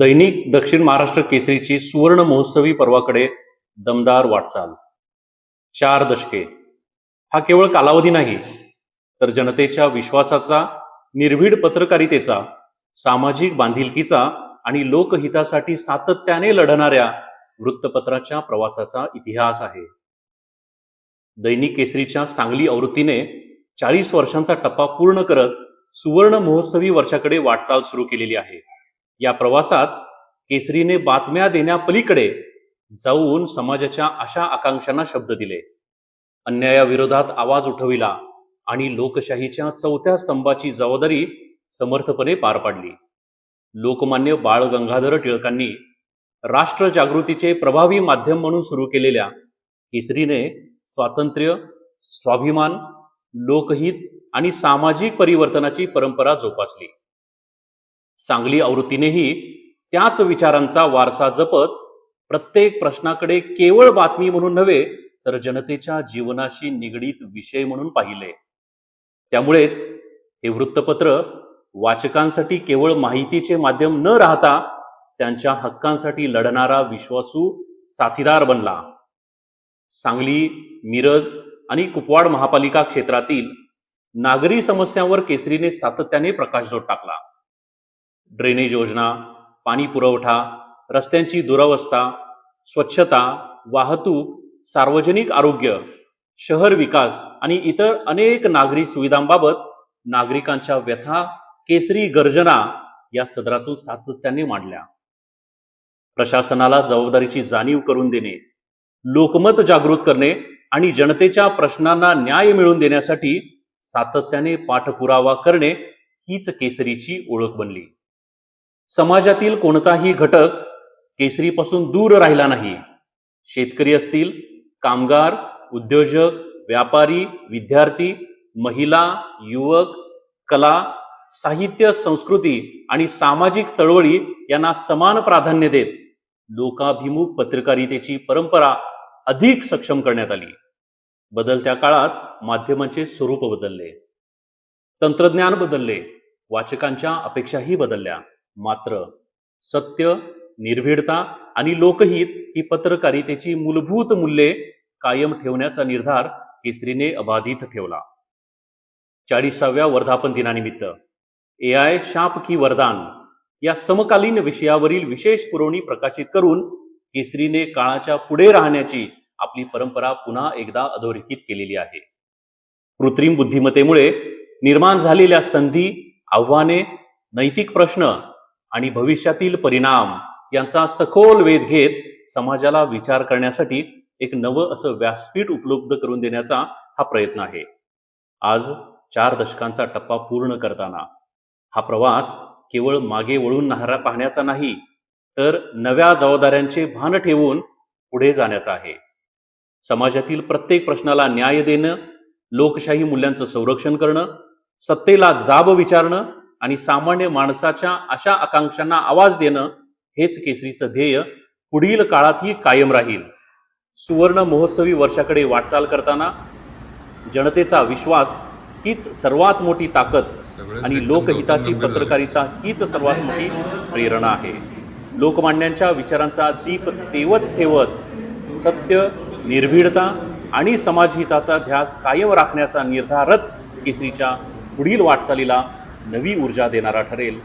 दैनिक दक्षिण महाराष्ट्र केसरीची सुवर्ण महोत्सवी पर्वाकडे दमदार वाटचाल. 4 दशके हा केवळ कालावधी नाही, तर जनतेच्या विश्वासाचा, निर्भीड पत्रकारितेचा, सामाजिक बांधिलकीचा आणि लोकहितासाठी सातत्याने लढणाऱ्या वृत्तपत्राच्या प्रवासाचा इतिहास आहे. दैनिक केसरीच्या सांगली आवृत्तीने 40 वर्षांचा टप्पा पूर्ण करत सुवर्ण महोत्सवी वर्षाकडे वाटचाल सुरू केलेली आहे. या प्रवासात केसरीने बातम्या देण्यापलीकडे जाऊन समाजाच्या आशा आकांक्षांना शब्द दिले, अन्यायाविरोधात आवाज उठविला आणि लोकशाहीच्या चौथ्या स्तंभाची जबाबदारी समर्थपणे पार पाडली. लोकमान्य बाळ गंगाधर टिळकांनी राष्ट्र जागृतीचे प्रभावी माध्यम म्हणून सुरू केलेल्या केसरीने स्वातंत्र्य, स्वाभिमान, लोकहित आणि सामाजिक परिवर्तनाची परंपरा जोपासली. सांगली आवृत्तीनेही त्याच विचारांचा वारसा जपत प्रत्येक प्रश्नाकडे केवळ बातमी म्हणून नव्हे, तर जनतेच्या जीवनाशी निगडीत विषय म्हणून पाहिले. त्यामुळेच हे वृत्तपत्र वाचकांसाठी केवळ माहितीचे माध्यम न राहता त्यांच्या हक्कांसाठी लढणारा विश्वासू साथीदार बनला. सांगली, मिरज आणि कुपवाड महापालिका क्षेत्रातील नागरी समस्यांवर केसरीने सातत्याने प्रकाशझोत टाकला. ड्रेनेज योजना, पाणी पुरवठा, रस्त्यांची दुरावस्था, स्वच्छता, वाहतूक, सार्वजनिक आरोग्य, शहर विकास आणि इतर अनेक नागरी सुविधांबाबत नागरिकांच्या व्यथा केसरी गर्जना या सदरातून सातत्याने मांडल्या. प्रशासनाला जबाबदारीची जाणीव करून देणे, लोकमत जागृत करणे आणि जनतेच्या प्रश्नांना न्याय मिळवून देण्यासाठी सातत्याने पाठपुरावा करणे हीच केसरीची ओळख बनली. समाजातील कोणताही घटक केसरीपासून दूर राहिला नाही. शेतकरी असतील, कामगार, उद्योजक, व्यापारी, विद्यार्थी, महिला, युवक, कला, साहित्य, संस्कृती आणि सामाजिक चळवळी यांना समान प्राधान्य देत लोकाभिमुख पत्रकारितेची परंपरा अधिक सक्षम करण्यात आली. बदलत्या काळात माध्यमांचे स्वरूप बदलले, तंत्रज्ञान बदलले, वाचकांच्या अपेक्षाही बदलल्या. मात्र सत्य, निर्भीडता आणि लोकहित ही पत्रकारितेची मूलभूत मूल्ये कायम ठेवण्याचा निर्धार केसरीने अबाधित ठेवला. 40व्या वर्धापन दिनानिमित्त AI शाप की वरदान या समकालीन विषयावरील विशेष पुरवणी प्रकाशित करून केसरीने काळाच्या पुढे राहण्याची आपली परंपरा पुन्हा एकदा अधोरेखित केलेली आहे. कृत्रिम बुद्धिमत्तेमुळे निर्माण झालेल्या संधी, आव्हाने, नैतिक प्रश्न आणि भविष्यातील परिणाम यांचा सखोल वेध घेत समाजाला विचार करण्यासाठी एक नवं असं व्यासपीठ उपलब्ध करून देण्याचा हा प्रयत्न आहे. आज 4 दशकांचा टप्पा पूर्ण करताना हा प्रवास केवळ मागे वळून पाहण्याचा नाही, तर नव्या जबाबदाऱ्यांचे भान ठेवून पुढे जाण्याचा आहे. समाजातील प्रत्येक प्रश्नाला न्याय देणं, लोकशाही मूल्यांचं संरक्षण करणं, सत्तेला जाब विचारणं आणि सामान्य माणसाच्या आशा आकांक्षांना आवाज देणं हेच केसरीचं ध्येय पुढील काळातही कायम राहील. सुवर्ण महोत्सवी वर्षाकडे वाटचाल करताना जनतेचा विश्वास हीच सर्वात मोठी ताकद आणि लोकहिताची पत्रकारिता हीच सर्वात मोठी प्रेरणा आहे. लोकमान्यांच्या विचारांचा दीप तेवत ठेवत सत्य, निर्भीडता आणि समाजहिताचा ध्यास कायम राखण्याचा निर्धारच केसरीच्या पुढील वाटचालीला नवी ऊर्जा देणारा ठरेल.